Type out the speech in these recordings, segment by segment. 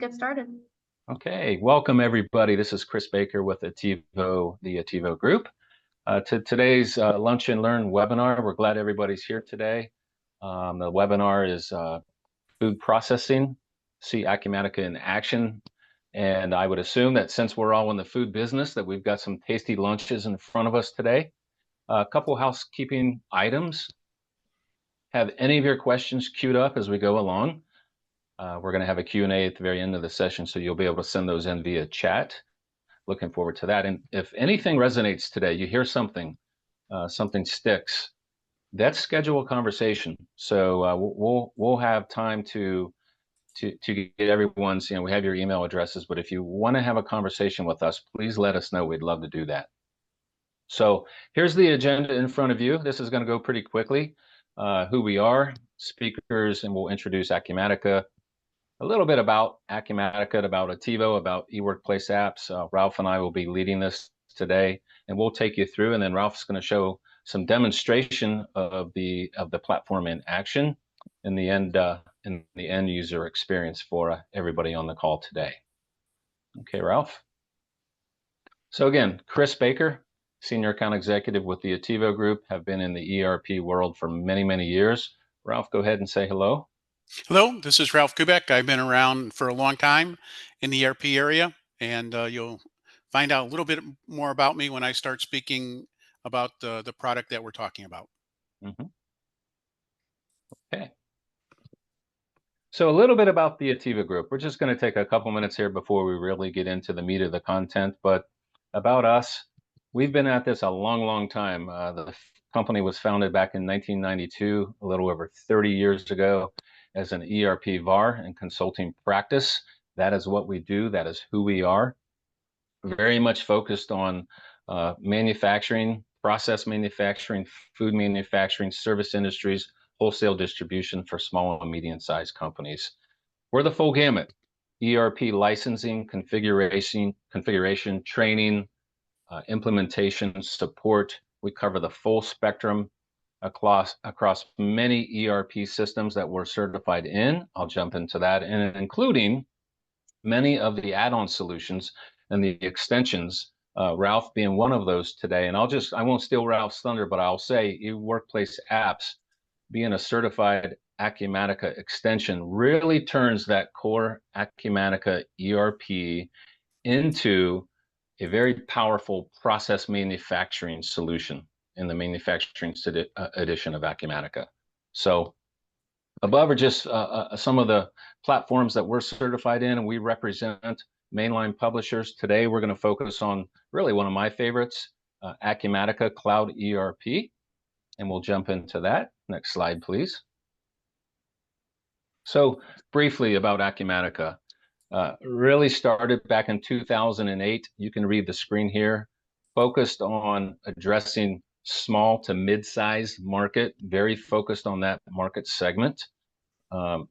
Get started. Okay, welcome everybody. This is Chris Baker with Attivo, the Attivo Group. To today's Lunch and Learn webinar, we're glad everybody's here today. The webinar is food processing, see Acumatica in action. And I would assume that since we're all in the food business, that we've got some tasty lunches in front of us today. A couple housekeeping items. Have any of your questions queued up as we go along? We're going to have a Q&A at the very end of the session, so you'll be able to send those in via chat. Looking forward to that. And if anything resonates today, you hear something, something sticks, let's schedule a conversation. So we'll have time to get everyone's, we have your email addresses, but if you want to have a conversation with us, please let us know. We'd love to do that. So here's the agenda in front of you. This is going to go pretty quickly. Who we are, speakers, and we'll introduce Acumatica. A little bit about Acumatica, about Attivo, about eWorkplace apps. Ralph and I will be leading this today, and we'll take you through. And then Ralph's going to show some demonstration of the platform in action in the end user experience for everybody on the call today. Okay, Ralph. So again, Chris Baker, Senior Account Executive with the Attivo Group, have been in the ERP world for many, many years. Ralph, go ahead and say hello. Hello, this is Ralph Kubek. I've been around for a long time in the ERP area, and you'll find out a little bit more about me when I start speaking about the product that we're talking about. Okay. So a little bit about the Attivo Group. We're just going to take a couple minutes here before we really get into the meat of the content, but about us, we've been at this a long, long time. The company was founded back in 1992, a little over 30 years ago, as an ERP VAR and consulting practice. That is what we do. That is who we are. Very much focused on manufacturing, process manufacturing, food manufacturing, service industries, wholesale distribution for small and medium-sized companies. We're the full gamut: ERP licensing, configuration, training, implementation, support. We cover the full spectrum across many ERP systems that we're certified in. I'll jump into that, and including many of the add-on solutions and the extensions, Ralph being one of those today. And I won't steal Ralph's thunder, but I'll say eWorkplace apps, being a certified Acumatica extension, really turns that core Acumatica ERP into a very powerful process manufacturing solution in the manufacturing edition of Acumatica. So above are just some of the platforms that we're certified in, and we represent mainline publishers. Today, we're going to focus on really one of my favorites, Acumatica Cloud ERP, and we'll jump into that. Next slide, please. So briefly about Acumatica. Really started back in 2008. You can read the screen here. Focused on addressing small to mid-sized market, very focused on that market segment.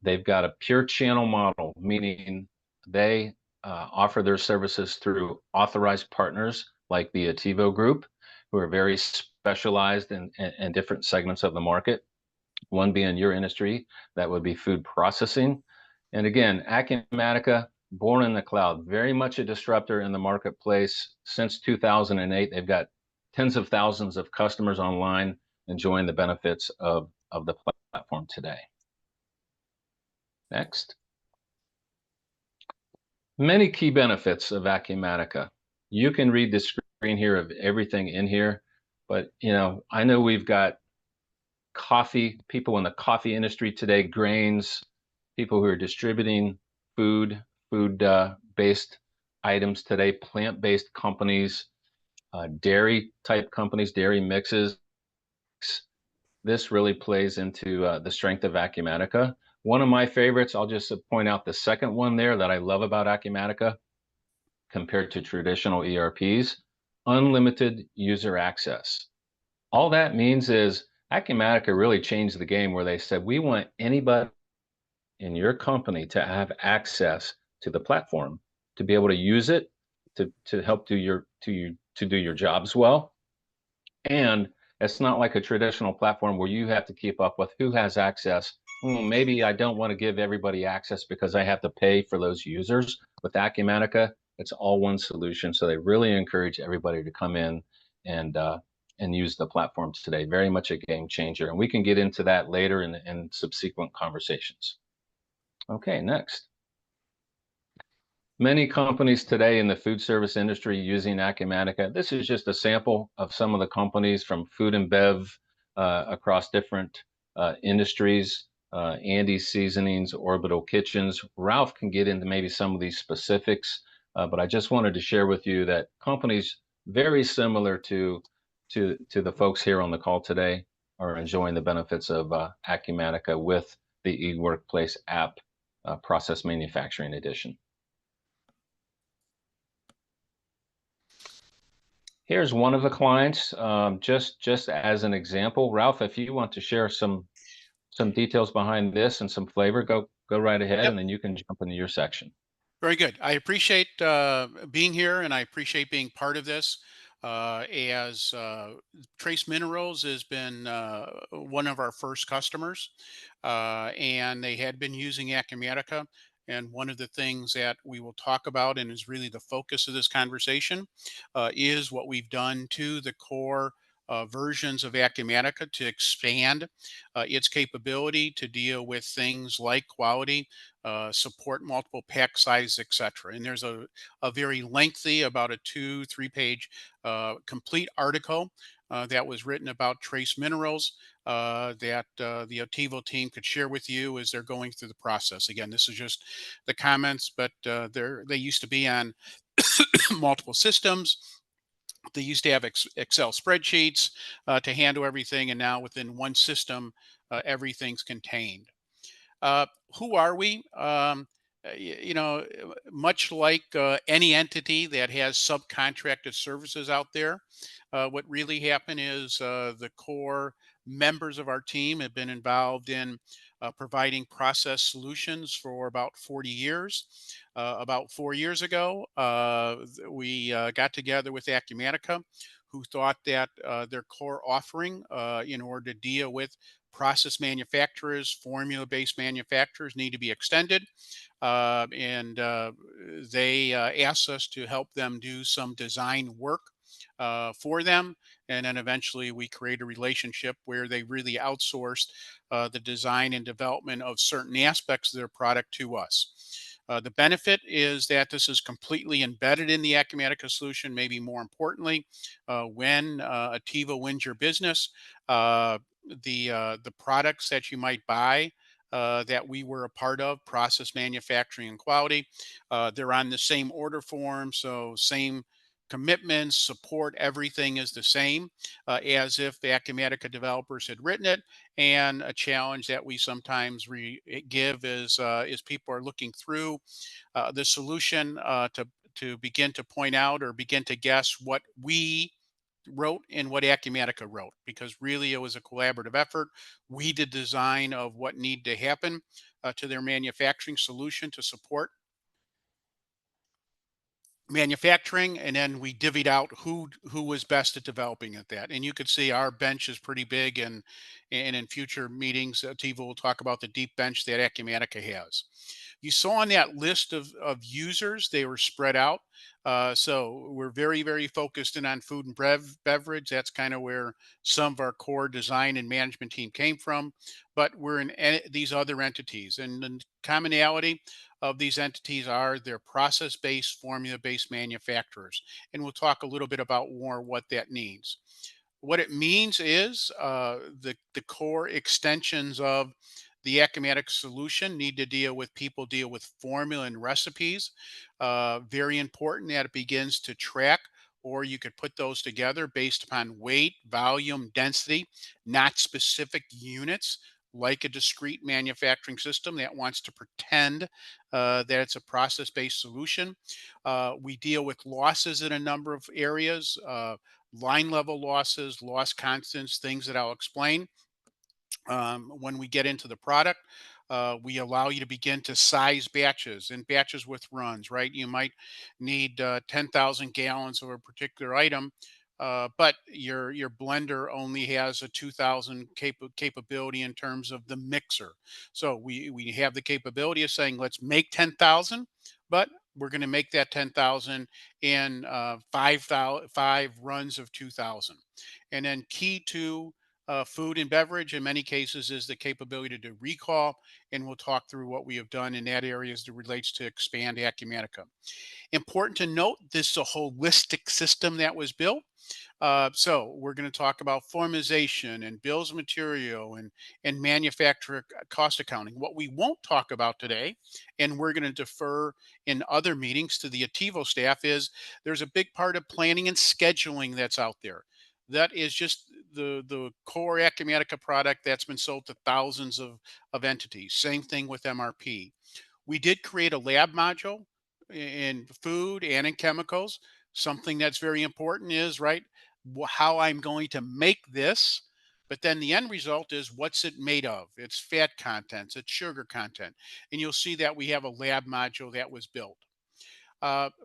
They've got a pure channel model, meaning they offer their services through authorized partners like the Attivo Group, who are very specialized in different segments of the market. One being your industry, that would be food processing. And again, Acumatica, born in the cloud, very much a disruptor in the marketplace. Since 2008, they've got tens of thousands of customers online enjoying the benefits of the platform today. Next. Many key benefits of Acumatica. You can read the screen here of everything in here, but I know we've got coffee, people in the coffee industry today, grains, people who are distributing food-based items today, plant-based companies, dairy type companies, dairy mixes. This really plays into the strength of Acumatica. One of my favorites, I'll just point out the second one there that I love about Acumatica compared to traditional ERPs, unlimited user access. All that means is Acumatica really changed the game, where they said, we want anybody in your company to have access to the platform, to be able to use it, to help do your jobs well. And it's not like a traditional platform where you have to keep up with who has access Maybe I don't want to give everybody access because I have to pay for those users. With Acumatica, it's all one solution. So they really encourage everybody to come in and use the platform today. Very much a game changer, and we can get into that later in subsequent conversations. Okay, next. Many companies today in the food service industry using Acumatica. This is just a sample of some of the companies from food and bev across different industries. Andy's Seasonings, Orbital Kitchens. Ralph can get into maybe some of these specifics, but I just wanted to share with you that companies very similar to the folks here on the call today are enjoying the benefits of Acumatica with the eWorkplace app Process Manufacturing Edition. Here's one of the clients, just as an example. Ralph, if you want to share some details behind this and some flavor, go right ahead, Yep. and then you can jump into your section. Very good. I appreciate being here, and I appreciate being part of this. As Trace Minerals has been one of our first customers, and they had been using Acumatica. And one of the things that we will talk about, and is really the focus of this conversation, is what we've done to the core versions of Acumatica to expand its capability to deal with things like quality, support multiple pack sizes, etc. And there's a very lengthy, about a 2-3 page complete article that was written about trace minerals that the Attivo team could share with you as they're going through the process. Again, this is just the comments, but they used to be on multiple systems. They used to have Excel spreadsheets to handle everything, and now within one system, everything's contained. Uh, who are we? Much like any entity that has subcontracted services out there, what really happened is the core members of our team have been involved in providing process solutions for about 40 years. About 4 years ago, we got together with Acumatica, who thought that their core offering, in order to deal with process manufacturers, formula based manufacturers, need to be extended. And they asked us to help them do some design work for them. And then eventually we create a relationship where they really outsourced the design and development of certain aspects of their product to us. The benefit is that this is completely embedded in the Acumatica solution. Maybe more importantly, when Attivo wins your business, the products that you might buy that we were a part of, process manufacturing and quality, they're on the same order form, so same commitments, support, everything is the same as if the Acumatica developers had written it. And a challenge that we sometimes give is people are looking through the solution to begin to point out or begin to guess what we wrote and what Acumatica wrote, because really it was a collaborative effort. We did design of what needed to happen to their manufacturing solution to support manufacturing, and then we divvied out who was best at developing at that. And you could see our bench is pretty big, and in future meetings, Tiva will talk about the deep bench that Acumatica has. You saw on that list of users, they were spread out. So we're very, very focused in on food and beverage. That's kind of where some of our core design and management team came from. But we're in these other entities, and the commonality of these entities are they're process-based, formula-based manufacturers. And we'll talk a little bit about more what that means. What it means is the core extensions of the Acumatic solution need to deal with people, deal with formula and recipes. Very important that it begins to track, or you could put those together based upon weight, volume, density, not specific units, like a discrete manufacturing system that wants to pretend that it's a process based solution. We deal with losses in a number of areas. Line level losses, loss constants, things that I'll explain when we get into the product. We allow you to begin to size batches and batches with runs, right? You might need 10,000 gallons of a particular item. but your blender only has a 2000 capability in terms of the mixer. So we have the capability of saying let's make 10,000, but we're going to make that 10,000 in 5 runs of 2,000. And then key to food and beverage in many cases is the capability to recall, and we'll talk through what we have done in that area as it relates to expand Acumatica. Important to note, this is a holistic system that was built. So we're going to talk about formalization and bills of material and manufacturer cost accounting. What we won't talk about today, and we're going to defer in other meetings to the Attivo staff, is there's a big part of planning and scheduling that's out there. That is just the core Acumatica product that's been sold to thousands of entities. Same thing with MRP. We did create a lab module in food and in chemicals. Something that's very important is, right, how I'm going to make this. But then the end result is what's it made of? It's fat contents, it's sugar content. And you'll see that we have a lab module that was built.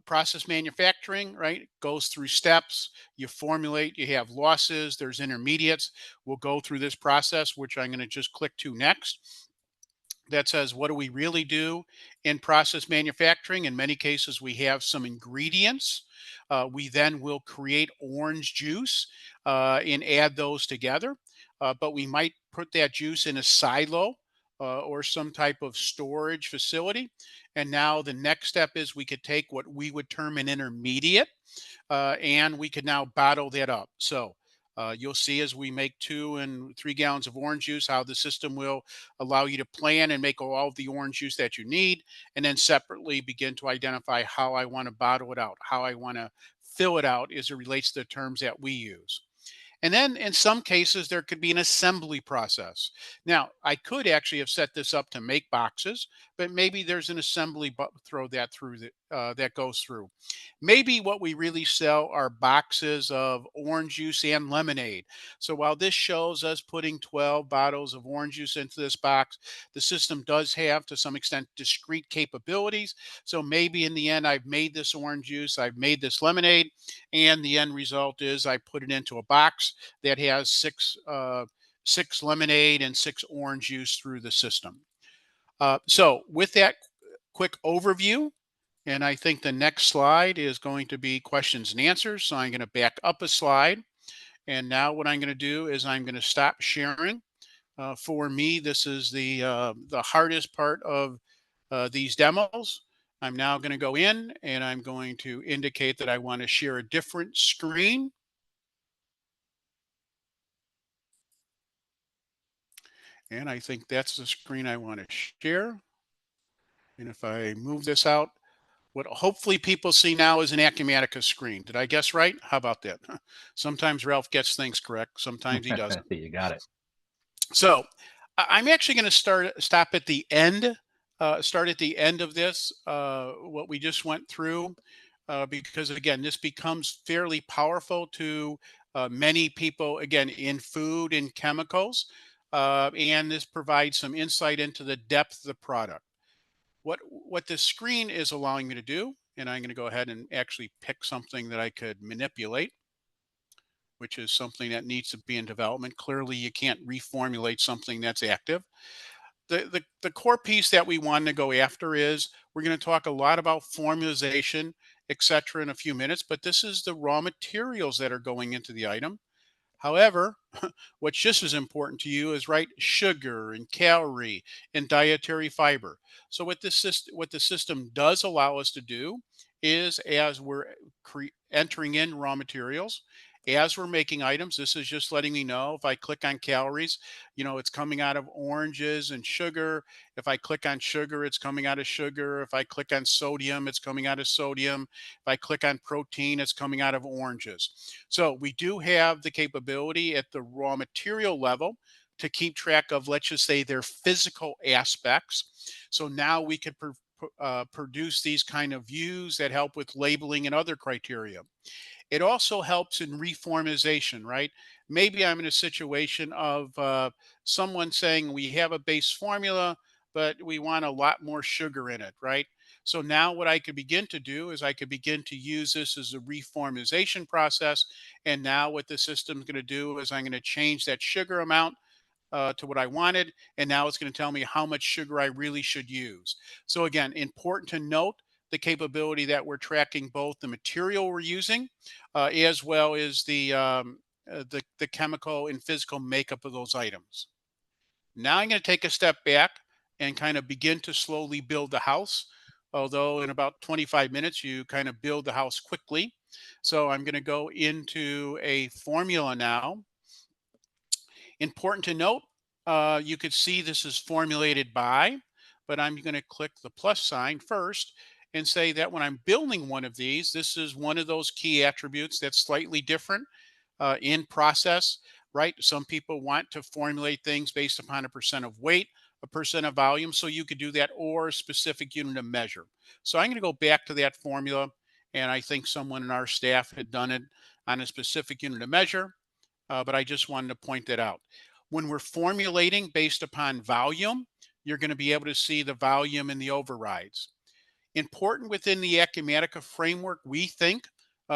Process manufacturing, right, goes through steps. You formulate, you have losses, there's intermediates. We'll go through this process, which I'm going to just click to next. That says, what do we really do in process manufacturing? In many cases, we have some ingredients. We then will create orange juice and add those together. But we might put that juice in a silo or some type of storage facility. And now the next step is we could take what we would term an intermediate and we could now bottle that up. So you'll see as we make 2 and 3 gallons of orange juice, how the system will allow you to plan and make all of the orange juice that you need, and then separately begin to identify how I want to bottle it out, how I want to fill it out as it relates to the terms that we use. And then in some cases, there could be an assembly process. Now, I could actually have set this up to make boxes, but maybe there's an assembly throw that through that goes through. Maybe what we really sell are boxes of orange juice and lemonade. So while this shows us putting 12 bottles of orange juice into this box, the system does have to some extent discrete capabilities. So maybe in the end, I've made this orange juice, I've made this lemonade, and the end result is I put it into a box that has six lemonade and 6 orange juice through the system. So with that quick overview, and I think the next slide is going to be questions and answers. So I'm going to back up a slide. And now what I'm going to do is I'm going to stop sharing. For me, this is the hardest part of these demos. I'm now going to go in and I'm going to indicate that I want to share a different screen. And I think that's the screen I want to share. And if I move this out, what hopefully people see now is an Acumatica screen. Did I guess right? How about that? Sometimes Ralph gets things correct. Sometimes he doesn't. You got it. So I'm actually going to stop at the end, start at the end of this, what we just went through, because again, this becomes fairly powerful to many people, again, in food and chemicals. And this provides some insight into the depth of the product. What this screen is allowing me to do, and I'm going to go ahead and actually pick something that I could manipulate, which is something that needs to be in development. Clearly, you can't reformulate something that's active. The core piece that we want to go after is we're going to talk a lot about formalization, etc., in a few minutes, but this is the raw materials that are going into the item. However, what's just as important to you is, right, sugar and calorie and dietary fiber. So what the system does allow us to do is, as we're entering in raw materials, as we're making items, this is just letting me know if I click on calories, it's coming out of oranges and sugar. If I click on sugar, it's coming out of sugar. If I click on sodium, it's coming out of sodium. If I click on protein, it's coming out of oranges. So we do have the capability at the raw material level to keep track of, let's just say, their physical aspects. So now we could produce these kind of views that help with labeling and other criteria. It also helps in reformization, right? Maybe I'm in a situation of someone saying we have a base formula, but we want a lot more sugar in it, right? So now what I could begin to do is I could begin to use this as a reformulation process. And now what the system's going to do is I'm going to change that sugar amount to what I wanted. And now it's going to tell me how much sugar I really should use. So again, important to note the capability that we're tracking both the material we're using as well as the chemical and physical makeup of those items. Now I'm going to take a step back and kind of begin to slowly build the house. Although in about 25 minutes, you kind of build the house quickly. So I'm going to go into a formula now. Important to note, you could see this is formulated by, but I'm going to click the plus sign first and say that when I'm building one of these, this is one of those key attributes that's slightly different in process, right? Some people want to formulate things based upon a percent of weight, a percent of volume, so you could do that, or a specific unit of measure. So I'm going to go back to that formula, and I think someone in our staff had done it on a specific unit of measure, but I just wanted to point that out. When we're formulating based upon volume, you're going to be able to see the volume in the overrides. Important within the Acumatica framework, we think,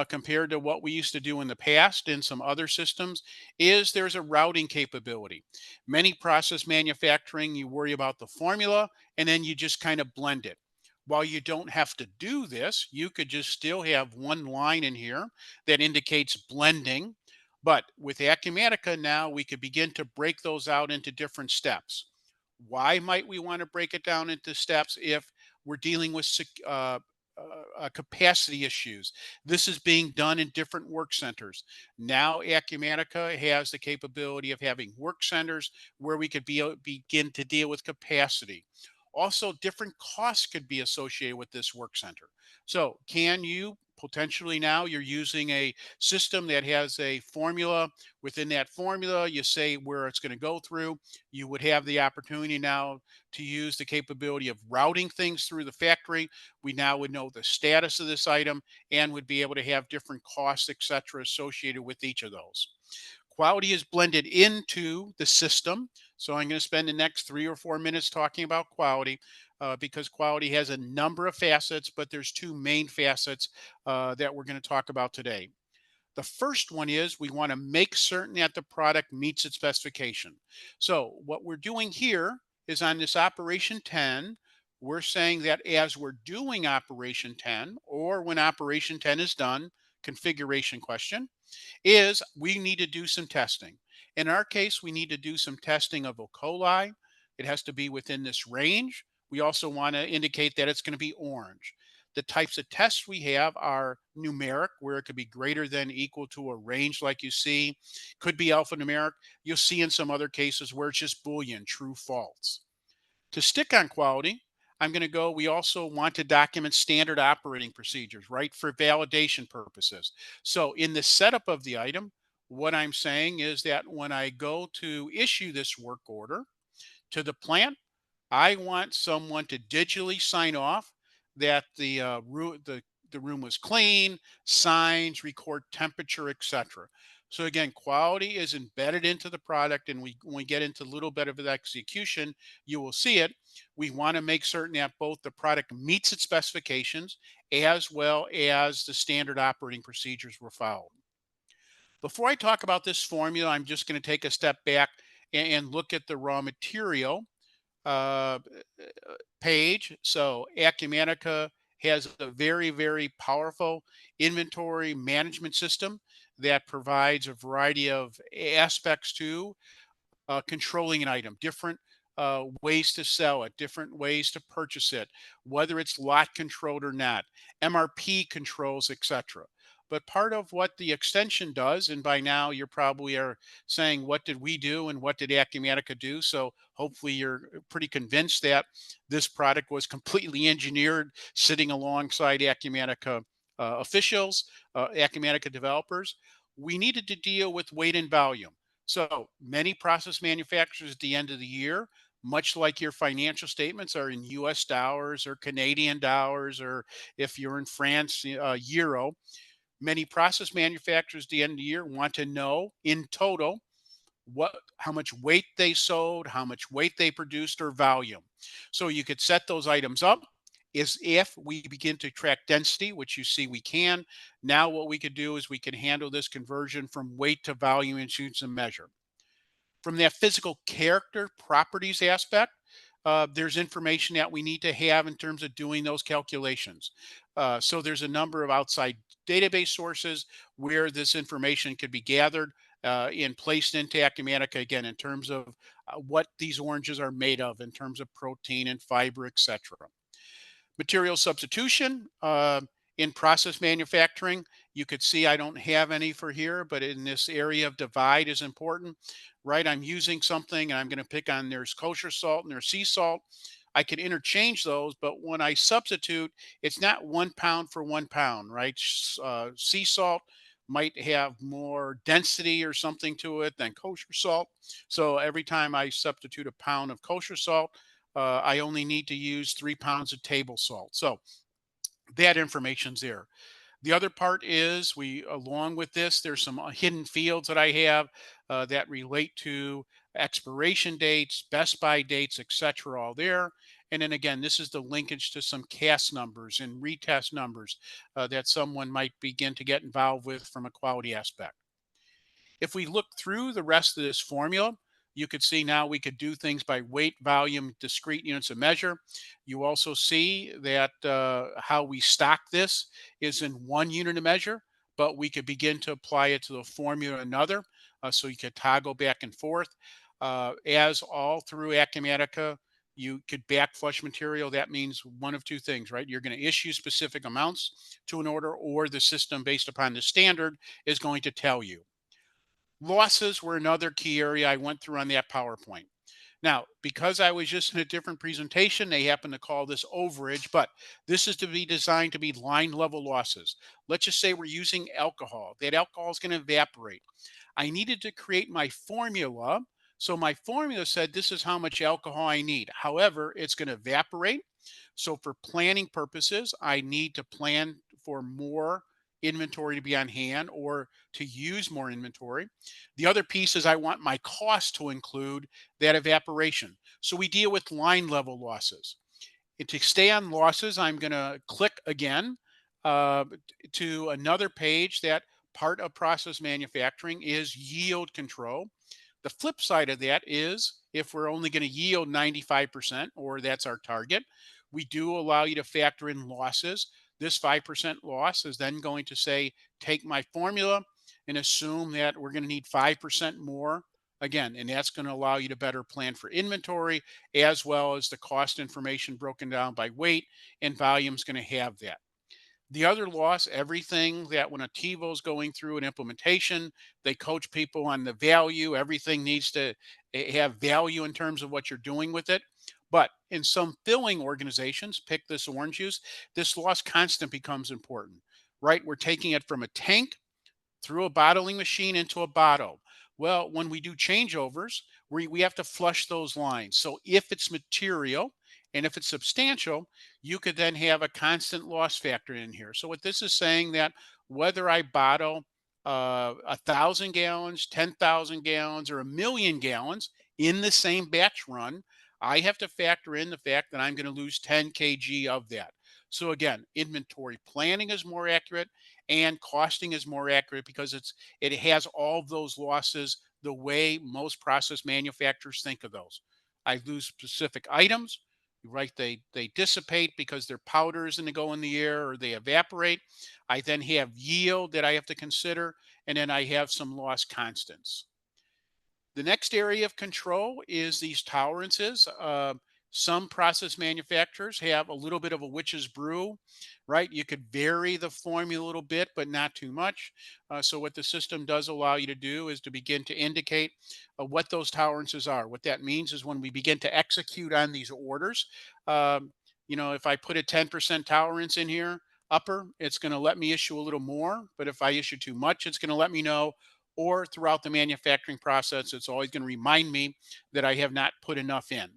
compared to what we used to do in the past in some other systems, is there's a routing capability. Many process manufacturing, you worry about the formula and then you just kind of blend it. While you don't have to do this, you could just still have one line in here that indicates blending. But with Acumatica now, we could begin to break those out into different steps. Why might we want to break it down into steps if we're dealing with capacity issues? This is being done in different work centers. Now, Acumatica has the capability of having work centers where we could begin to deal with capacity. Also, different costs could be associated with this work center. So, can you potentially now you're using a system that has a formula? Within that formula, you say where it's going to go through. You would have the opportunity now to use the capability of routing things through the factory. We now would know the status of this item and would be able to have different costs, etc., associated with each of those. Quality is blended into the system. So I'm going to spend the next 3 or 4 minutes talking about quality because quality has a number of facets, but there's two main facets that we're going to talk about today. The first one is we want to make certain that the product meets its specification. So what we're doing here is on this operation 10, we're saying that as we're doing operation 10 or when operation 10 is done, configuration question, is we need to do some testing. In our case, we need to do some testing of E. coli. It has to be within this range. We also want to indicate that it's going to be orange. The types of tests we have are numeric, where it could be greater than equal to a range like you see, could be alphanumeric. You'll see in some other cases where it's just Boolean, true, false. To stick on quality, I'm going to go, we also want to document standard operating procedures, right, for validation purposes. So in the setup of the item, what I'm saying is that when I go to issue this work order to the plant, I want someone to digitally sign off that the room was clean, signs, record temperature, etc. So again, quality is embedded into the product, and when we get into a little bit of the execution, you will see it. We want to make certain that both the product meets its specifications as well as the standard operating procedures were followed. Before I talk about this formula, I'm just going to take a step back and look at the raw material uh, page. So Acumatica has a very, very powerful inventory management system that provides a variety of aspects to controlling an item, different ways to sell it, different ways to purchase it, whether it's lot controlled or not, MRP controls, etc. But part of what the extension does, and by now you're probably are saying, what did we do and what did Acumatica do? So hopefully you're pretty convinced that this product was completely engineered, sitting alongside Acumatica officials, Acumatica developers. We needed to deal with weight and volume. So many process manufacturers at the end of the year, much like your financial statements are in US dollars or Canadian dollars, or if you're in France, euro, many process manufacturers at the end of the year want to know in total how much weight they sold, how much weight they produced, or volume. So you could set those items up is if we begin to track density, which you see we can. Now what we could do is we can handle this conversion from weight to volume and choose a measure. From that physical character properties aspect, there's information that we need to have in terms of doing those calculations. So there's a number of outside database sources where this information could be gathered and placed into Acumatica, again, in terms of what these oranges are made of, in terms of protein and fiber, etc. Material substitution in process manufacturing. You could see I don't have any for here, but in this area of divide is important, right? I'm using something and I'm going to pick on there's kosher salt and there's sea salt. I could interchange those, but when I substitute, it's not 1 pound for 1 pound, right? Sea salt might have more density or something to it than kosher salt. So every time I substitute a pound of kosher salt, I only need to use 3 pounds of table salt. So that information's there. The other part is along with this, there's some hidden fields that I have that relate to expiration dates, best by dates, etc. All there. And then again, this is the linkage to some CAS numbers and retest numbers that someone might begin to get involved with from a quality aspect. If we look through the rest of this formula, you could see now we could do things by weight, volume, discrete units of measure. You also see that how we stock this is in 1 unit of measure, but we could begin to apply it to the formula another. So you could toggle back and forth. As all through Acumatica, you could backflush material. That means one of two things, right? You're going to issue specific amounts to an order, or the system, based upon the standard, is going to tell you. Losses were another key area I went through on that PowerPoint. Now, because I was just in a different presentation, they happen to call this overage, but this is to be designed to be line level losses. Let's just say we're using alcohol. That alcohol is going to evaporate. I needed to create my formula. So my formula said this is how much alcohol I need. However, it's going to evaporate. So for planning purposes, I need to plan for more inventory to be on hand or to use more inventory. The other piece is I want my cost to include that evaporation. So we deal with line level losses. And to stay on losses, I'm going to click again uh, to another page that part of process manufacturing is yield control. The flip side of that is if we're only going to yield 95%, or that's our target, we do allow you to factor in losses. This 5% loss is then going to say, take my formula and assume that we're going to need 5% more again. And that's going to allow you to better plan for inventory, as well as the cost information broken down by weight and volume is going to have that. The other loss, everything that when Attivo is going through an implementation, they coach people on the value. Everything needs to have value in terms of what you're doing with it. But in some filling organizations, pick this orange juice, this loss constant becomes important, right? We're taking it from a tank through a bottling machine into a bottle. Well, when we do changeovers, we have to flush those lines. So if it's material and if it's substantial, you could then have a constant loss factor in here. So what this is saying that whether I bottle 1,000 gallons, 10,000 gallons, or 1,000,000 gallons in the same batch run, I have to factor in the fact that I'm going to lose 10 kg of that. So again, inventory planning is more accurate and costing is more accurate because it has all of those losses the way most process manufacturers think of those. I lose specific items, right? They dissipate because they're powders and they go in the air or they evaporate. I then have yield that I have to consider, and then I have some loss constants. The next area of control is these tolerances. Some process manufacturers have a little bit of a witch's brew, right? You could vary the formula a little bit, but not too much. So what the system does allow you to do is to begin to indicate what those tolerances are. What that means is when we begin to execute on these orders, um, if I put a 10% tolerance in here, upper, it's going to let me issue a little more. But if I issue too much, it's going to let me know, or throughout the manufacturing process, it's always going to remind me that I have not put enough in.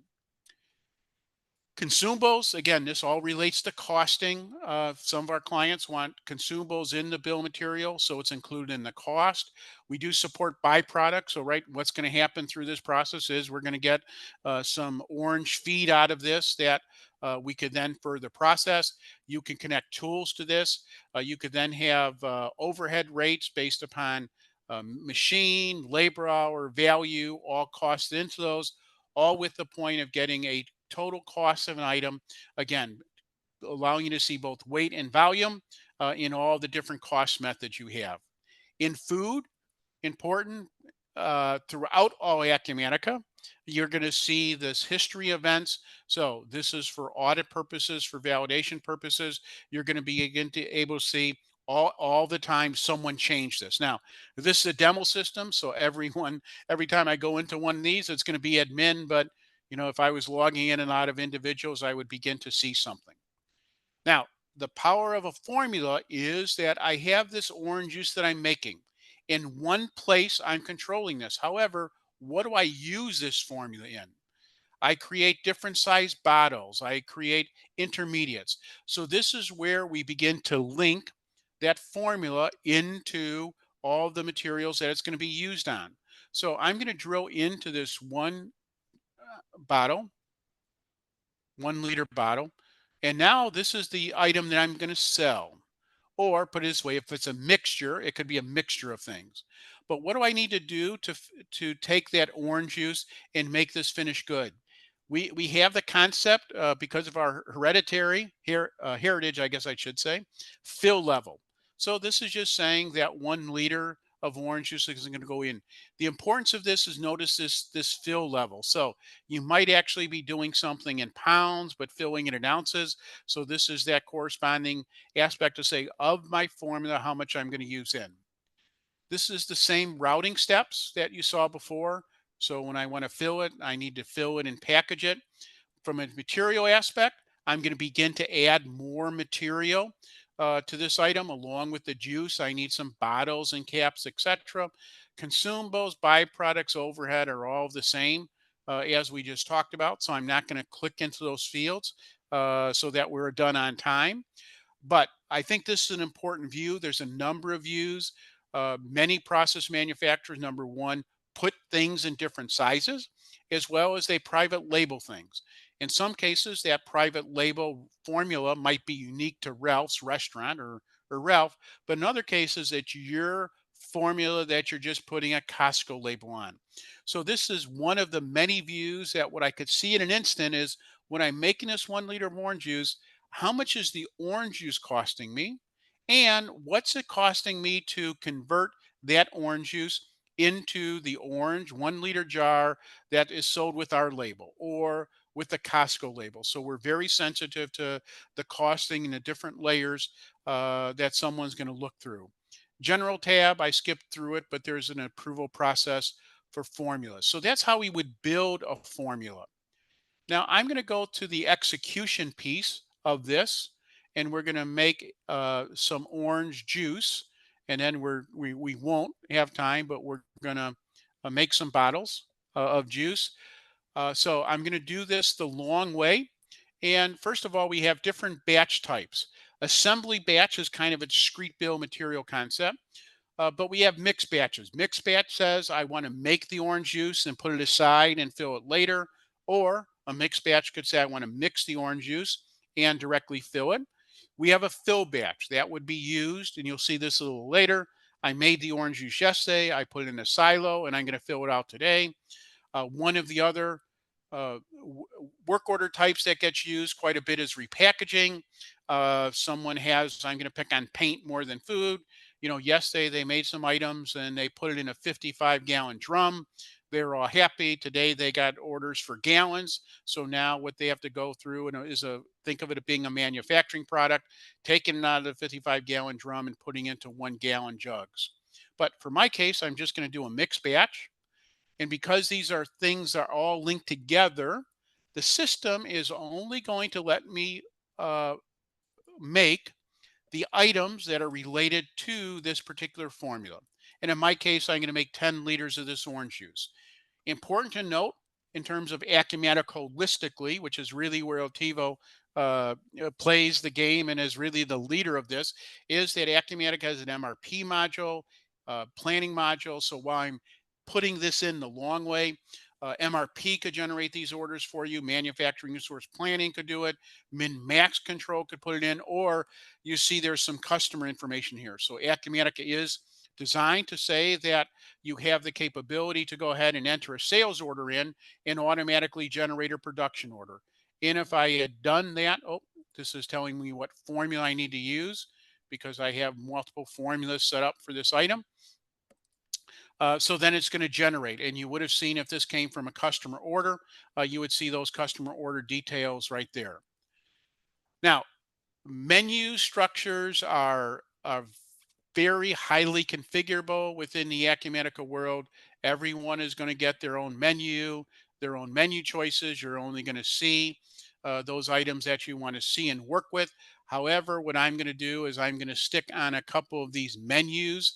Consumables, again, this all relates to costing. Some of our clients want consumables in the bill of material, so it's included in the cost. We do support byproducts. So, right, what's going to happen through this process is we're going to get some orange feed out of this that we could then further process. You can connect tools to this. You could then have overhead rates based upon machine, labor hour, value, all costed into those, all with the point of getting a total cost of an item. Again, allowing you to see both weight and volume in all the different cost methods you have. In food, important throughout all Acumatica, you're going to see this history events. So this is for audit purposes, for validation purposes. You're going to be again to able to see all the time someone changed this. Now, this is a demo system, so every time I go into one of these, it's going to be admin. But if I was logging in and out of individuals, I would begin to see something. Now, the power of a formula is that I have this orange juice that I'm making. In one place, I'm controlling this. However, what do I use this formula in? I create different size bottles. I create intermediates. So this is where we begin to link that formula into all the materials that it's going to be used on. So I'm going to drill into this one bottle, 1 liter bottle. And now this is the item that I'm going to sell. Or put it this way, if it's a mixture, it could be a mixture of things. But what do I need to do to take that orange juice and make this finished good? We have the concept because of our hereditary heritage, I guess I should say, fill level. So this is just saying that 1 liter of orange juice is going to go in. The importance of this is notice this fill level. So you might actually be doing something in pounds, but filling it in ounces. So this is that corresponding aspect to say of my formula, how much I'm going to use in. This is the same routing steps that you saw before. So when I want to fill it, I need to fill it and package it. From a material aspect, I'm going to begin to add more material to this item along with the juice. I need some bottles and caps, etc. Consumables, byproducts, overhead are all the same as we just talked about. So I'm not going to click into those fields so that we're done on time. But I think this is an important view. There's a number of views. Many process manufacturers, number one, put things in different sizes, as well as they private label things. In some cases, that private label formula might be unique to Ralph's restaurant or Ralph, but in other cases, it's your formula that you're just putting a Costco label on. So this is one of the many views that what I could see in an instant is when I'm making this 1 liter of orange juice, how much is the orange juice costing me? And what's it costing me to convert that orange juice into the orange 1 liter jar that is sold with our label or with the Costco label? So we're very sensitive to the costing and the different layers that someone's going to look through. General tab, I skipped through it, but there's an approval process for formulas. So that's how we would build a formula. Now I'm going to go to the execution piece of this, and we're going to make some orange juice. And then we won't have time, but we're going to make some bottles of juice. So I'm going to do this the long way. And first of all, we have different batch types. Assembly batch is kind of a discrete bill material concept. But we have mixed batches. Mixed batch says I want to make the orange juice and put it aside and fill it later. Or a mixed batch could say I want to mix the orange juice and directly fill it. We have a fill batch that would be used, and you'll see this a little later. I made the orange juice yesterday. I put it in a silo, and I'm going to fill it out today. One of the other work order types that gets used quite a bit is repackaging. Someone has, I'm going to pick on paint more than food. Yesterday they made some items and they put it in a 55-gallon drum. They were all happy. Today they got orders for gallons. So now what they have to go through is think of it as being a manufacturing product, taking it out of the 55-gallon drum and putting into 1-gallon jugs. But for my case, I'm just going to do a mixed batch. And because these are things that are all linked together, the system is only going to let me make the items that are related to this particular formula. And in my case, I'm going to make 10 liters of this orange juice. Important to note in terms of Acumatica holistically, which is really where Attivo plays the game and is really the leader of this, is that Acumatica has an MRP module, planning module. So while I'm putting this in the long way, MRP could generate these orders for you. Manufacturing resource planning could do it. Min max control could put it in, or you see there's some customer information here. So Acumatica is designed to say that you have the capability to go ahead and enter a sales order in and automatically generate a production order. And if I had done that, oh, this is telling me what formula I need to use because I have multiple formulas set up for this item. So then it's going to generate. And you would have seen if this came from a customer order, you would see those customer order details right there. Now, menu structures are very highly configurable within the Acumatica world. Everyone is going to get their own menu choices. You're only going to see those items that you want to see and work with. However, what I'm going to do is I'm going to stick on a couple of these menus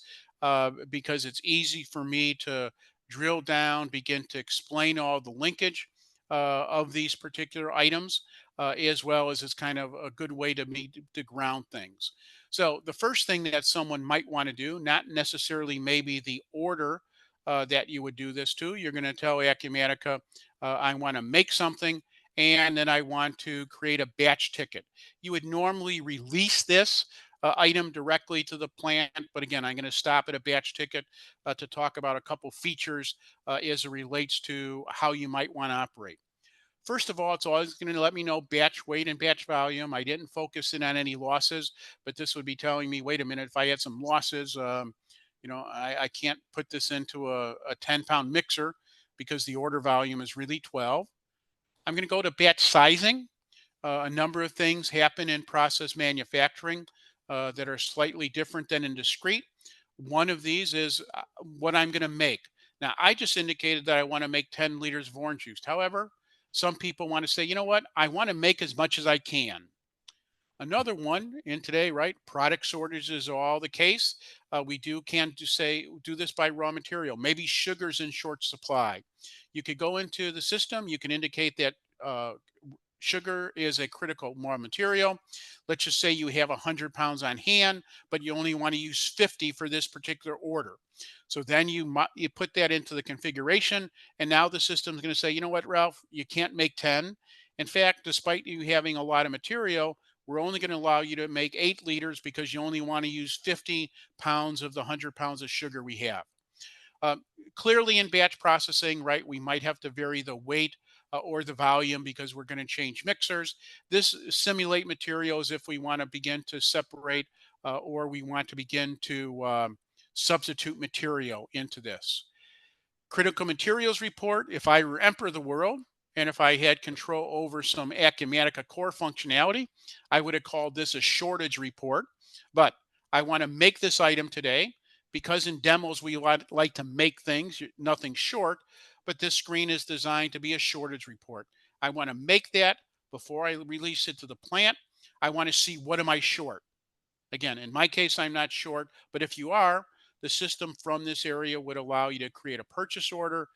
because it's easy for me to drill down, begin to explain all the linkage of these particular items, as well as it's kind of a good way to meet to ground things. So the first thing that someone might want to do, not necessarily maybe the order that you would do this to, you're going to tell Acumatica, I want to make something and then I want to create a batch ticket. You would normally release this item directly to the plant, but again, I'm going to stop at a batch ticket to talk about a couple features as it relates to how you might want to operate. First of all, it's always going to let me know batch weight and batch volume. I didn't focus in on any losses, but this would be telling me, wait a minute, if I had some losses, I can't put this into a 10-pound mixer because the order volume is really 12. I'm going to go to batch sizing. A number of things happen in process manufacturing that are slightly different than in discrete. One of these is what I'm going to make. Now, I just indicated that I want to make 10 liters of orange juice. However, some people want to say, you know what, I want to make as much as I can. Another one in today, right? Product shortage is all the case. We can do this by raw material. Maybe sugar's in short supply. You could go into the system. You can indicate that sugar is a critical raw material. Let's just say you have 100 pounds on hand, but you only want to use 50 for this particular order. So then you put that into the configuration, and now the system's going to say, you know what, Ralph, you can't make 10. In fact, despite you having a lot of material, we're only going to allow you to make 8 liters because you only want to use 50 pounds of the 100 pounds of sugar we have. Um, Clearly, in batch processing, right, we might have to vary the weight or the volume because we're going to change mixers. This simulate materials if we want to begin to separate or we want to begin to substitute material into this. Critical materials report, if I were emperor of the world and if I had control over some Acumatica core functionality, I would have called this a shortage report. But I want to make this item today because in demos we like to make things, nothing short, but this screen is designed to be a shortage report. I want to make that before I release it to the plant. I want to see what am I short. Again, in my case, I'm not short, but if you are, the system from this area would allow you to create a purchase order,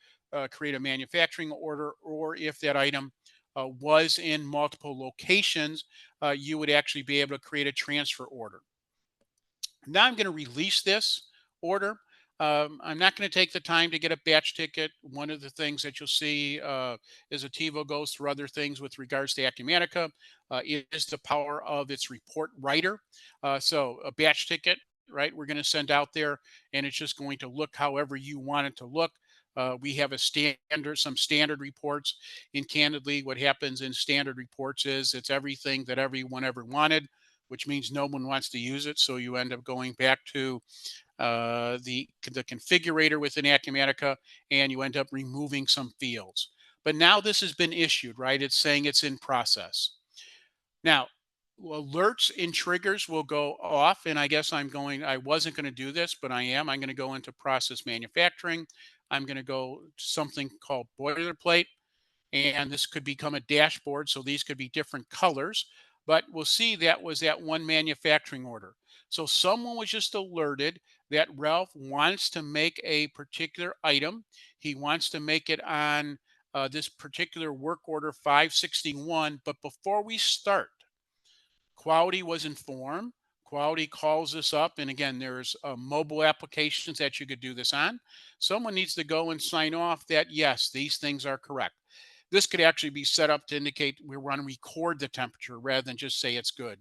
create a manufacturing order, or if that item was in multiple locations, you would actually be able to create a transfer order. Now I'm going to release this order. I'm not going to take the time to get a batch ticket. One of the things that you'll see as Attivo goes through other things with regards to Acumatica is the power of its report writer. So a batch ticket, right, we're going to send out there and it's just going to look however you want it to look. We have some standard reports. And candidly, what happens in standard reports is it's everything that everyone ever wanted, which means no one wants to use it. So you end up going back to the configurator within Acumatica, and you end up removing some fields. But now this has been issued, right? It's saying it's in process. Now, alerts and triggers will go off, and I wasn't going to do this, but I am. I'm going to go into process manufacturing. I'm going to go to something called boilerplate, and this could become a dashboard. So these could be different colors, but we'll see that was that one manufacturing order. So someone was just alerted that Ralph wants to make a particular item. He wants to make it on this particular work order 561. But before we start, quality was informed. Quality calls this up, and again, there's mobile applications that you could do this on. Someone needs to go and sign off that yes, these things are correct. This could actually be set up to indicate we want to record the temperature rather than just say it's good.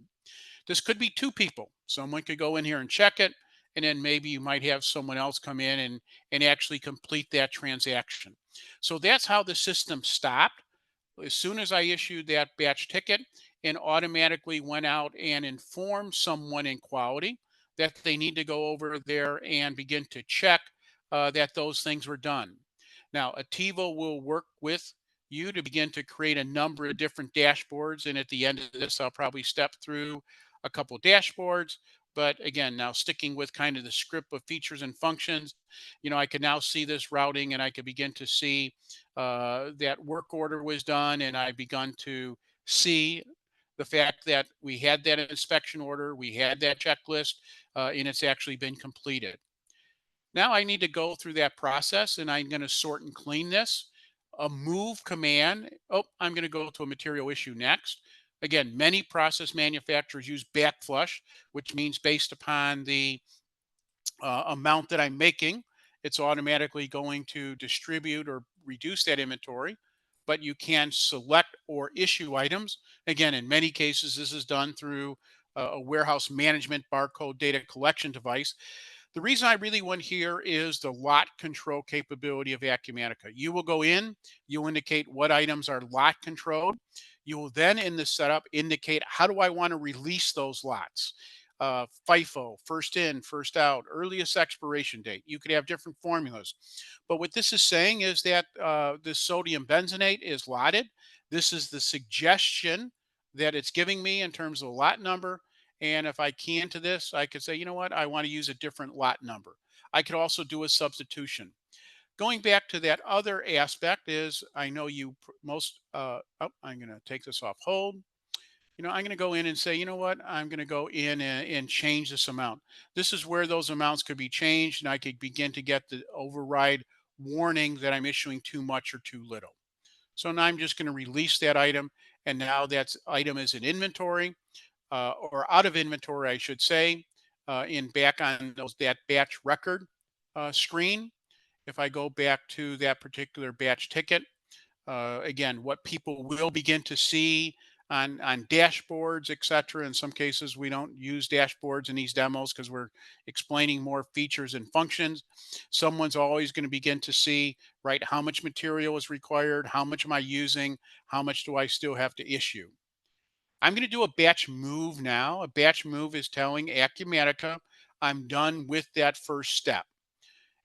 This could be two people. Someone could go in here and check it, and then maybe you might have someone else come in and actually complete that transaction. So that's how the system stopped as soon as I issued that batch ticket, and automatically went out and informed someone in quality that they need to go over there and begin to check that those things were done. Now, Attivo will work with you to begin to create a number of different dashboards. And at the end of this, I'll probably step through a couple dashboards. But again, now sticking with kind of the script of features and functions, I can now see this routing, and I could begin to see that work order was done, and I begun to see the fact that we had that inspection order, we had that checklist, and it's actually been completed. Now I need to go through that process, and I'm going to sort and clean this. A move command. Oh, I'm going to go to a material issue next. Again, many process manufacturers use backflush, which means based upon the amount that I'm making, it's automatically going to distribute or reduce that inventory. But you can select or issue items. Again, in many cases, this is done through a warehouse management barcode data collection device. The reason I really went here is the lot control capability of Acumatica. You will go in, you indicate what items are lot controlled. You will then in the setup indicate how do I want to release those lots. FIFO, first in, first out, earliest expiration date. You could have different formulas. But what this is saying is that the sodium benzenate is lotted. This is the suggestion that it's giving me in terms of the lot number. And if I can to this, I could say, you know what, I want to use a different lot number. I could also do a substitution. Going back to that other aspect is I know I'm going to take this off hold. I'm going to go in and say, you know what, I'm going to go in and change this amount. This is where those amounts could be changed, and I could begin to get the override warning that I'm issuing too much or too little. So now I'm just going to release that item, and now that item is in inventory or out of inventory, I should say, in back on that batch record screen. If I go back to that particular batch ticket, again, what people will begin to see on dashboards, et cetera. In some cases, we don't use dashboards in these demos because we're explaining more features and functions. Someone's always going to begin to see, right, how much material is required, how much am I using, how much do I still have to issue. I'm going to do a batch move now. A batch move is telling Acumatica I'm done with that first step.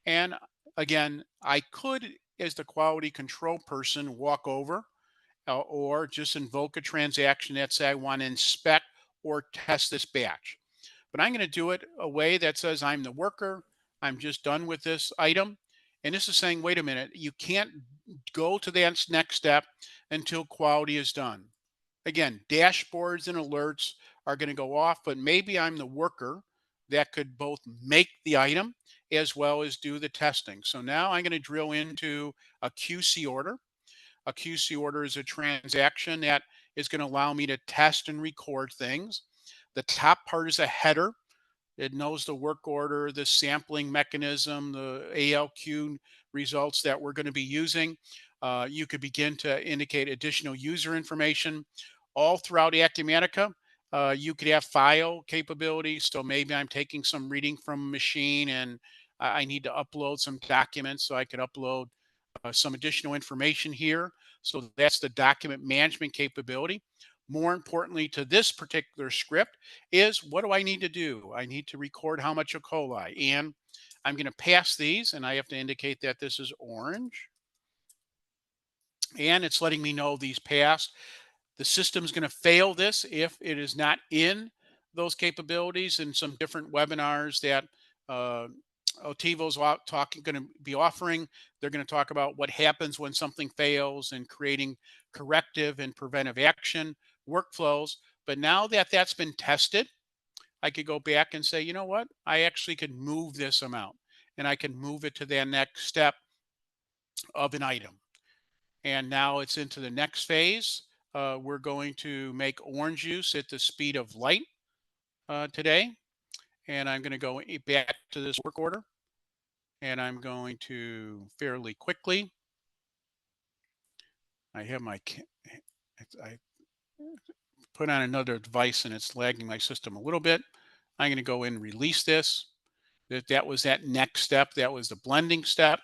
And again, I could, as the quality control person, walk over or just invoke a transaction that say I want to inspect or test this batch. But I'm going to do it a way that says I'm the worker. I'm just done with this item. And this is saying, wait a minute, you can't go to that next step until quality is done. Again, dashboards and alerts are going to go off, but maybe I'm the worker that could both make the item as well as do the testing. So now I'm going to drill into a QC order. A QC order is a transaction that is going to allow me to test and record things. The top part is a header. It knows the work order, the sampling mechanism, the ALQ results that we're going to be using. You could begin to indicate additional user information all throughout Acumatica. You could have file capabilities. So maybe I'm taking some reading from a machine and I need to upload some documents. So I could upload some additional information here. So that's the document management capability. More importantly to this particular script is what do I need to do? I need to record how much E. coli, and I'm going to pass these, and I have to indicate that this is orange, and it's letting me know these passed. The system's going to fail this if it is not in those capabilities. In some different webinars that uh, Attivo's going to be offering, they're going to talk about what happens when something fails and creating corrective and preventive action workflows. But now that that's been tested, I could go back and say, you know what? I actually could move this amount and I can move it to the next step of an item. And now it's into the next phase. We're going to make orange juice at the speed of light. today. And I'm going to go back to this work order, and I'm going to fairly quickly. I have my I put on another device and it's lagging my system a little bit. I'm going to go in and release this. That was that next step. That was the blending step.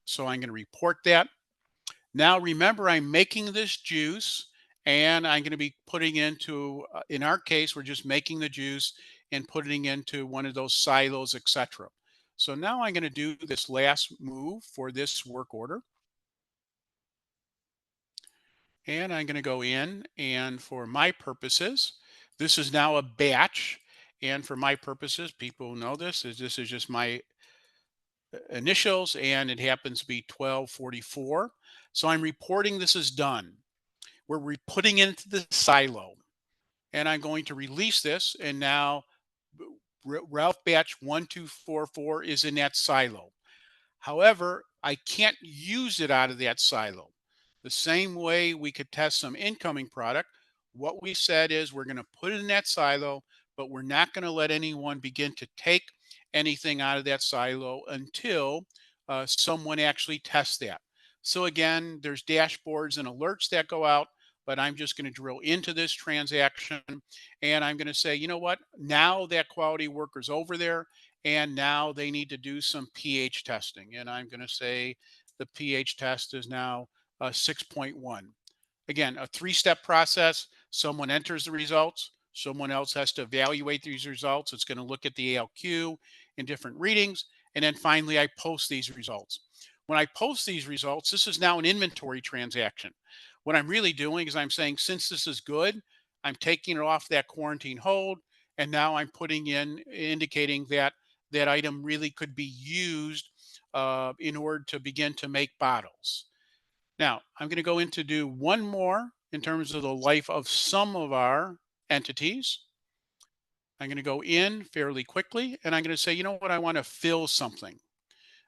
So I'm going to report that. Now remember, I'm making this juice and I'm going to be putting into, in our case, we're just making the juice and putting into one of those silos, etc. So now I'm going to do this last move for this work order. And I'm going to go in, and for my purposes, this is now a batch. And for my purposes, people who know this is just my initials, and it happens to be 1244. So I'm reporting this is done. We're putting it into the silo, and I'm going to release this. And now Ralph batch 1244 is in that silo. However, I can't use it out of that silo. The same way we could test some incoming product, what we said is we're going to put it in that silo, but we're not going to let anyone begin to take anything out of that silo until someone actually tests that. So again, there's dashboards and alerts that go out, but I'm just going to drill into this transaction and I'm going to say, you know what, now that quality worker's over there, and now they need to do some pH testing. And I'm going to say the pH test is now 6.1. Again, a three-step process. Someone enters the results. Someone else has to evaluate these results. It's going to look at the ALQ and different readings. And then finally, I post these results. When I post these results, this is now an inventory transaction. What I'm really doing is I'm saying, since this is good, I'm taking it off that quarantine hold. And now I'm putting in, indicating that that item really could be used in order to begin to make bottles. Now, I'm going to go in to do one more in terms of the life of some of our entities. I'm going to go in fairly quickly and I'm going to say, you know what, I want to fill something.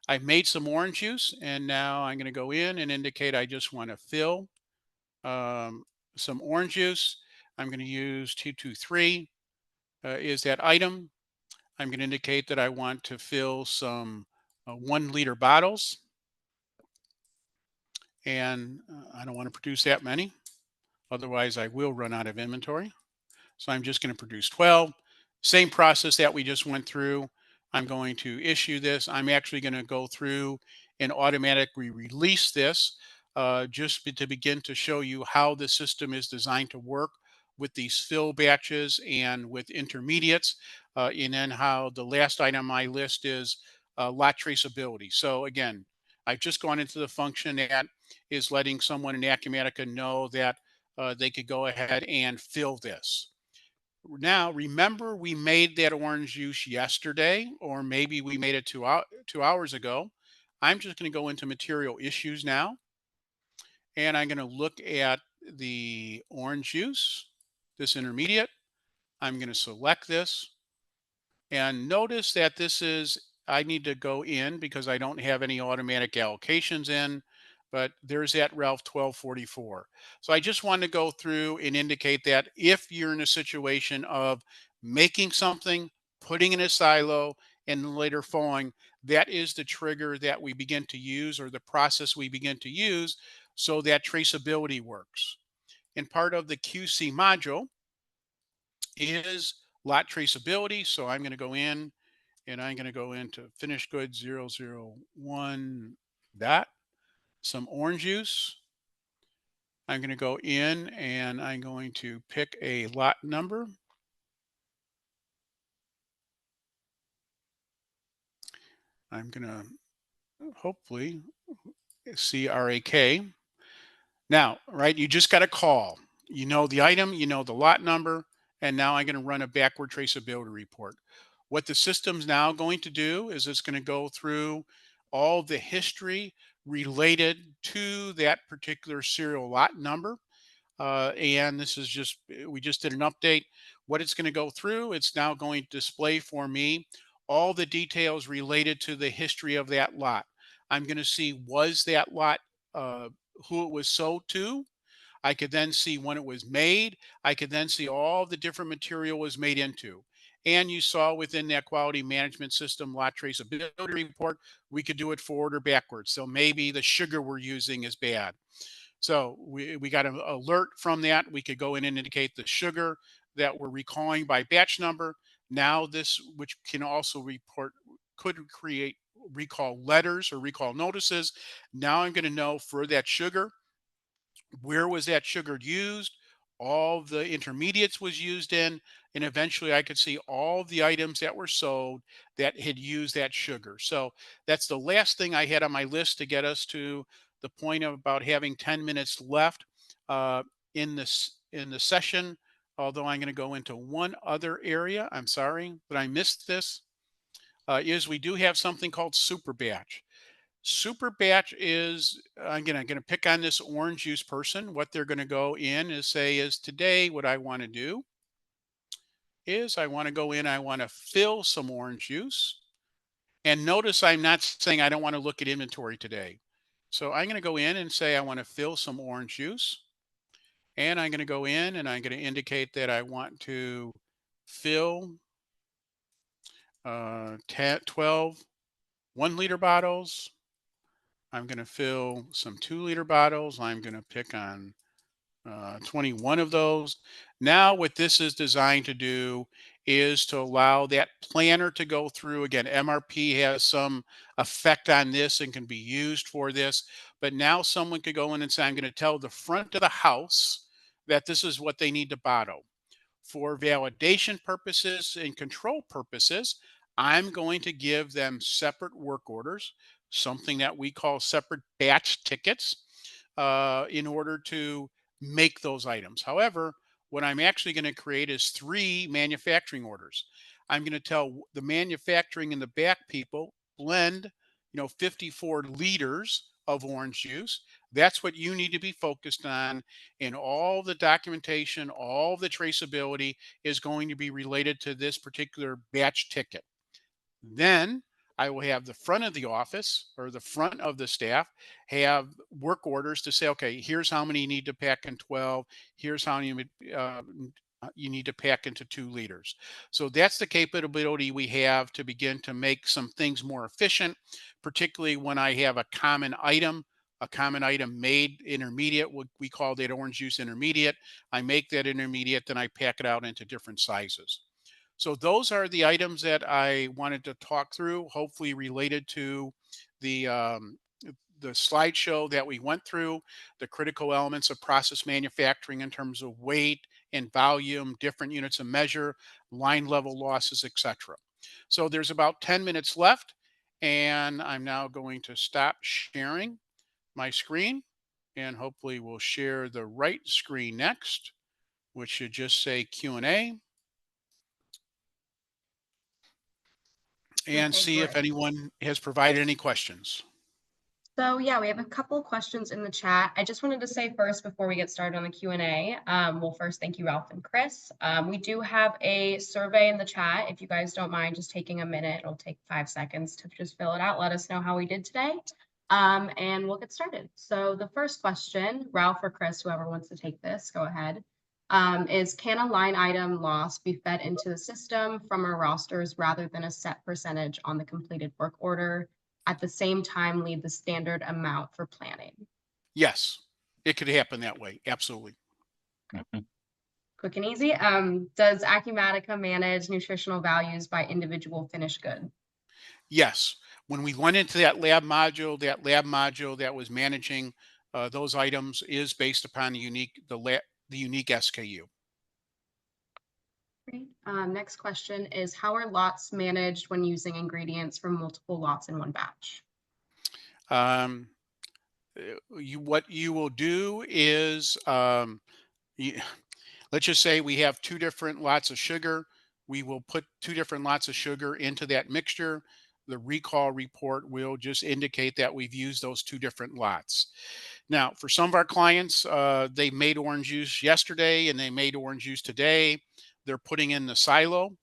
I've made some orange juice and now I'm going to go in and indicate I just want to fill um, some orange juice. I'm going to use 223 is that item. I'm going to indicate that I want to fill some 1 liter bottles, and I don't want to produce that many. Otherwise, I will run out of inventory. So I'm just going to produce 12. Same process that we just went through. I'm going to issue this. I'm actually going to go through and automatically release this just to begin to show you how the system is designed to work with these fill batches and with intermediates. And then how the last item on my list is lot traceability. So again, I've just gone into the function that is letting someone in Acumatica know that they could go ahead and fill this. Now, remember we made that orange juice yesterday, or maybe we made it 2 hours ago. I'm just going to go into material issues now, and I'm going to look at the orange juice, this intermediate. I'm going to select this. And notice that this is, I need to go in because I don't have any automatic allocations in, but there's that Ralph 1244. So I just want to go through and indicate that if you're in a situation of making something, putting in a silo, and later falling, that is the trigger that we begin to use, or the process we begin to use, so that traceability works. And part of the QC module is lot traceability. So I'm going to go in and I'm going to go into finished goods 001 dot some orange juice. I'm going to go in and I'm going to pick a lot number. I'm going to hopefully see RAK. Now, right, you just got a call. You know the item, you know the lot number, and now I'm going to run a backward traceability report. What the system's now going to do is it's going to go through all the history related to that particular serial lot number. And this is just, we just did an update. What it's going to go through, it's now going to display for me all the details related to the history of that lot. I'm going to see, was that lot who it was sold to? I could then see when it was made. I could then see all the different material was made into. And you saw within that quality management system lot traceability report, we could do it forward or backwards. So maybe the sugar we're using is bad. So we got an alert from that. We could go in and indicate the sugar that we're recalling by batch number. Now this, which can also report, could create recall letters or recall notices. Now I'm going to know for that sugar, where was that sugar used, all the intermediates was used in, and eventually I could see all the items that were sold that had used that sugar. So that's the last thing I had on my list to get us to the point of about having 10 minutes left in the session. Although I'm going to go into one other area, I'm sorry that I missed this, is we do have something called super batch. Super batch is, I'm gonna pick on this orange juice person. What they're gonna go in is say is today what I want to do is I want to go in, I want to fill some orange juice. And notice I'm not saying I don't want to look at inventory today. So I'm gonna go in and say I want to fill some orange juice. And I'm gonna go in and I'm gonna indicate that I want to fill 10, 12 1 liter bottles. I'm going to fill some 2 liter bottles. I'm going to pick on 21 of those. Now, what this is designed to do is to allow that planner to go through. Again, MRP has some effect on this and can be used for this. But now someone could go in and say, I'm going to tell the front of the house that this is what they need to bottle. For validation purposes and control purposes, I'm going to give them separate work orders, something that we call separate batch tickets, in order to make those items. However, what I'm actually going to create is 3 manufacturing orders. I'm going to tell the manufacturing and the back people blend, 54 liters of orange juice. That's what you need to be focused on, and all the documentation, all the traceability is going to be related to this particular batch ticket. Then I will have the front of the office or the front of the staff have work orders to say, okay, here's how many you need to pack in 12. Here's how many you need to pack into 2 liters. So that's the capability we have to begin to make some things more efficient, particularly when I have a common item made intermediate. What we call that orange juice intermediate. I make that intermediate, then I pack it out into different sizes. So those are the items that I wanted to talk through, hopefully related to the um, the slideshow that we went through, the critical elements of process manufacturing in terms of weight and volume, different units of measure, line level losses, etc. So there's about 10 minutes left, and I'm now going to stop sharing my screen, and hopefully we'll share the right screen next, which should just say Q&A, and Okay, see if great. anyone has provided any questions. So yeah, we have a couple questions in the chat. I just wanted to say first before we get started on the Q&A, well, first, thank you, Ralph and Chris. We do have a survey in the chat. If you guys don't mind just taking a minute, it'll take 5 seconds to just fill it out. Let us know how we did today. And we'll get started. So the first question, Ralph or Chris, whoever wants to take this, go ahead. Is can a line item loss be fed into the system from our rosters rather than a set percentage on the completed work order? At the same time lead the standard amount for planning? Yes, it could happen that way. Absolutely. Mhm. Quick and easy. Does Acumatica manage nutritional values by individual finished good? Yes. When we went into that lab module that was managing those items is based upon the unique SKU. Great. Next question is how are lots managed when using ingredients from multiple lots in one batch? Um, what you will do is you, let's just say we have 2 different lots of sugar. We will put 2 different lots of sugar into that mixture. The recall report will just indicate that we've used those 2 different lots. Now, for some of our clients, they made orange juice yesterday and they made orange juice today. They're putting in the silo.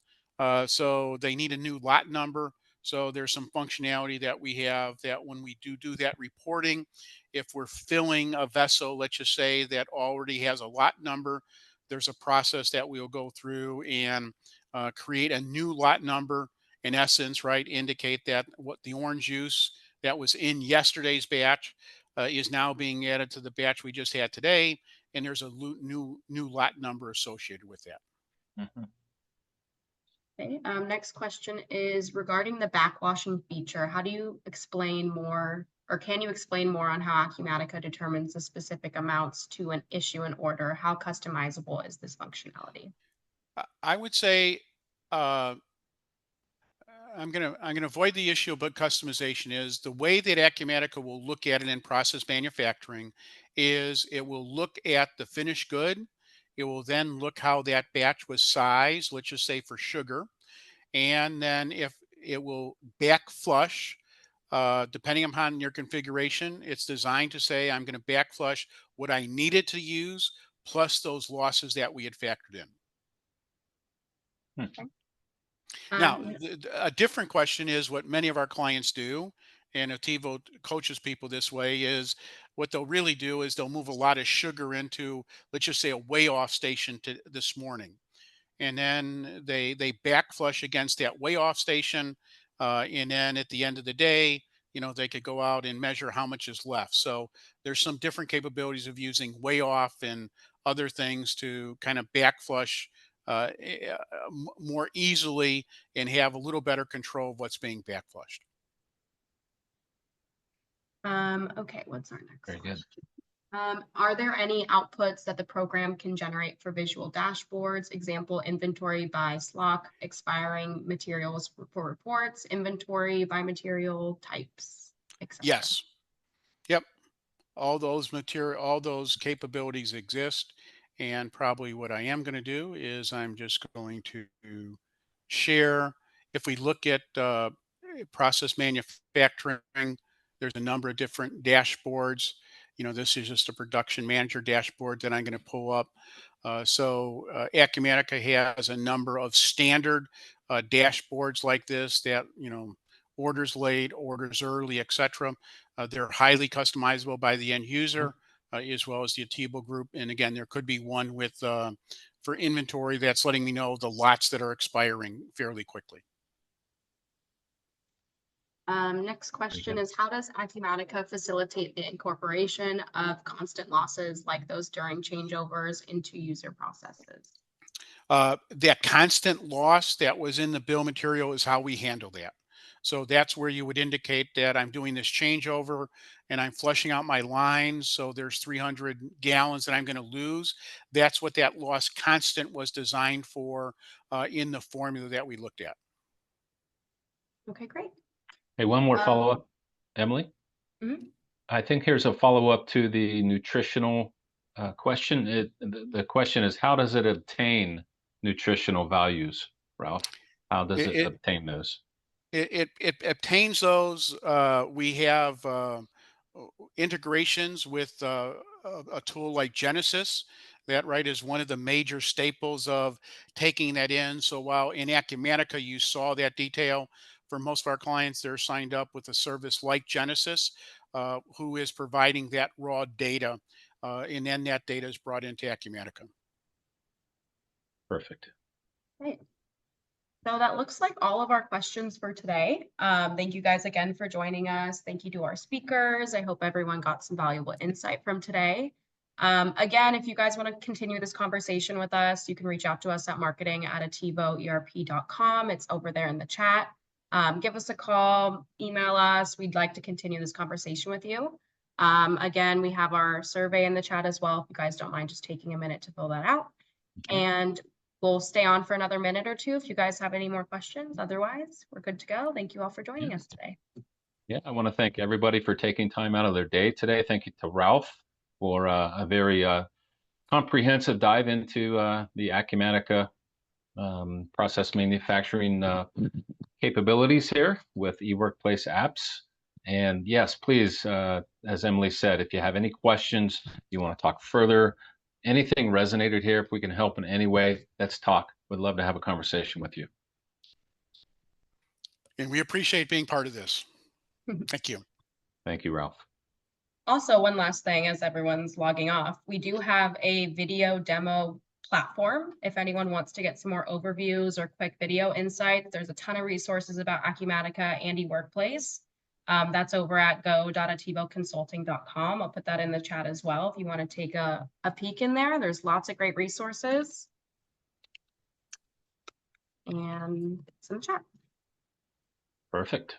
So they need a new lot number. So there's some functionality that we have that when we do that reporting, if we're filling a vessel, let's just say that already has a lot number, there's a process that we'll go through and create a new lot number, in essence, right? Indicate that what the orange juice that was in yesterday's batch is now being added to the batch we just had today, and there's a new lot number associated with that. Mhm. Okay, next question is regarding the backwashing feature. How do you explain more, or can you explain more on how Acumatica determines the specific amounts to issue an order? How customizable is this functionality? I would say uh, I'm gonna avoid the issue about customization. Is the way that Acumatica will look at it in process manufacturing is it will look at the finished good. It will then look how that batch was sized, let's just say for sugar, and then if it will back flush, depending upon your configuration, it's designed to say I'm going to back flush what I needed to use plus those losses that we had factored in. Hmm. Now, Um, a different question is what many of our clients do, and Attivo coaches people this way, is what they'll really do is they'll move a lot of sugar into, let's just say, a weigh off station this morning. And then they back flush against that weigh off station. And then at the end of the day, they could go out and measure how much is left. So there's some different capabilities of using weigh off and other things to kind of back flush more easily and have a little better control of what's being back flushed. okay, what's our next Very question? good. Are there any outputs that the program can generate for visual dashboards? Example, inventory by SLOC, expiring materials for reports, inventory by material types, etc. Yes. Yep. All those capabilities exist. And probably what I am going to do is I'm just going to share. If we look at process manufacturing, there's a number of different dashboards. This is just a production manager dashboard that I'm going to pull up. Acumatica has a number of standard dashboards like this that, orders late, orders early, etc. They're highly customizable by the end user, as well as the Attivo Group. And again, there could be one with for inventory that's letting me know the lots that are expiring fairly quickly. Next question is, how does Acumatica facilitate the incorporation of constant losses like those during changeovers into user processes? That constant loss that was in the bill material is how we handle that. So that's where you would indicate that I'm doing this changeover and I'm flushing out my lines. So there's 300 gallons that I'm going to lose. That's what that loss constant was designed for in the formula that we looked at. Okay, great. Hey, one more follow-up, Emily. Mhm. I think here's a follow-up to the nutritional question. The question is, how does it obtain nutritional values, Ralph? How does It, it it, obtain those? it obtains those. We have integrations with a tool like Genesis. That right is one of the major staples of taking that in. So while in Acumatica you saw that detail, for most of our clients, they're signed up with a service like Genesis, who is providing that raw data, and then that data is brought into Acumatica. Perfect. Great. So that looks like all of our questions for today. Thank you guys again for joining us. Thank you to our speakers. I hope everyone got some valuable insight from today. Again, if you guys want to continue this conversation with us, you can reach out to us at marketing@attivoerp.com. It's over there in the chat. Give us a call, email us. We'd like to continue this conversation with you. Again, we have our survey in the chat as well, if you guys don't mind just taking a minute to fill that out. And we'll stay on for another minute or two if you guys have any more questions. Otherwise, we're good to go. Thank you all for joining us today. Yeah, I want to thank everybody for taking time out of their day today. Thank you to Ralph for a very comprehensive dive into the Acumatica process manufacturing capabilities here with eWorkplace apps. And yes, please, as Emily said, if you have any questions, you want to talk further, anything resonated here, if we can help in any way, let's talk. We'd love to have a conversation with you. And we appreciate being part of this. Thank you. Thank you, Ralph. Also, one last thing as everyone's logging off, we do have a video demo platform. If anyone wants to get some more overviews or quick video insights, there's a ton of resources about Acumatica and eWorkplace. That's over at go.attivoconsulting.com. I'll put that in the chat as well if you want to take a peek in there. There's lots of great resources. And it's in the chat. Perfect.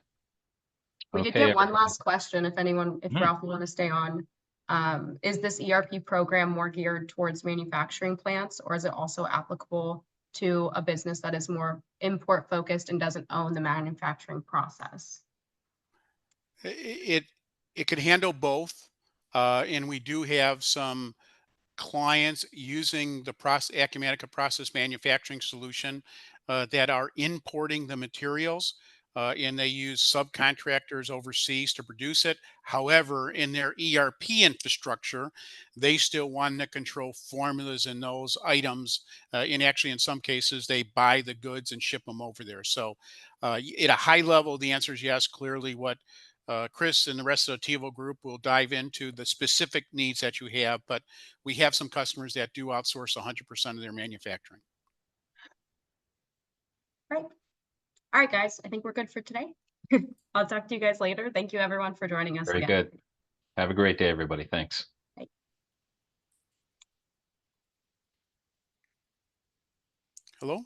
We did Okay, get one everyone. last question if Ralph will want to stay on. Is this ERP program more geared towards manufacturing plants, or is it also applicable to a business that is more import focused and doesn't own the manufacturing process? It could handle both, and we do have some clients using the Acumatica process manufacturing solution that are importing the materials, and they use subcontractors overseas to produce it. However, in their ERP infrastructure, they still want to control formulas in those items. And actually, in some cases, they buy the goods and ship them over there. So at a high level, the answer is yes. Clearly, what Chris and the rest of the Attivo Group will dive into the specific needs that you have, but we have some customers that do outsource 100% of their manufacturing. Right. All right, guys, I think we're good for today. I'll talk to you guys later. Thank you, everyone, for joining us Very again. good. Have a great day, everybody. Thanks. Hello?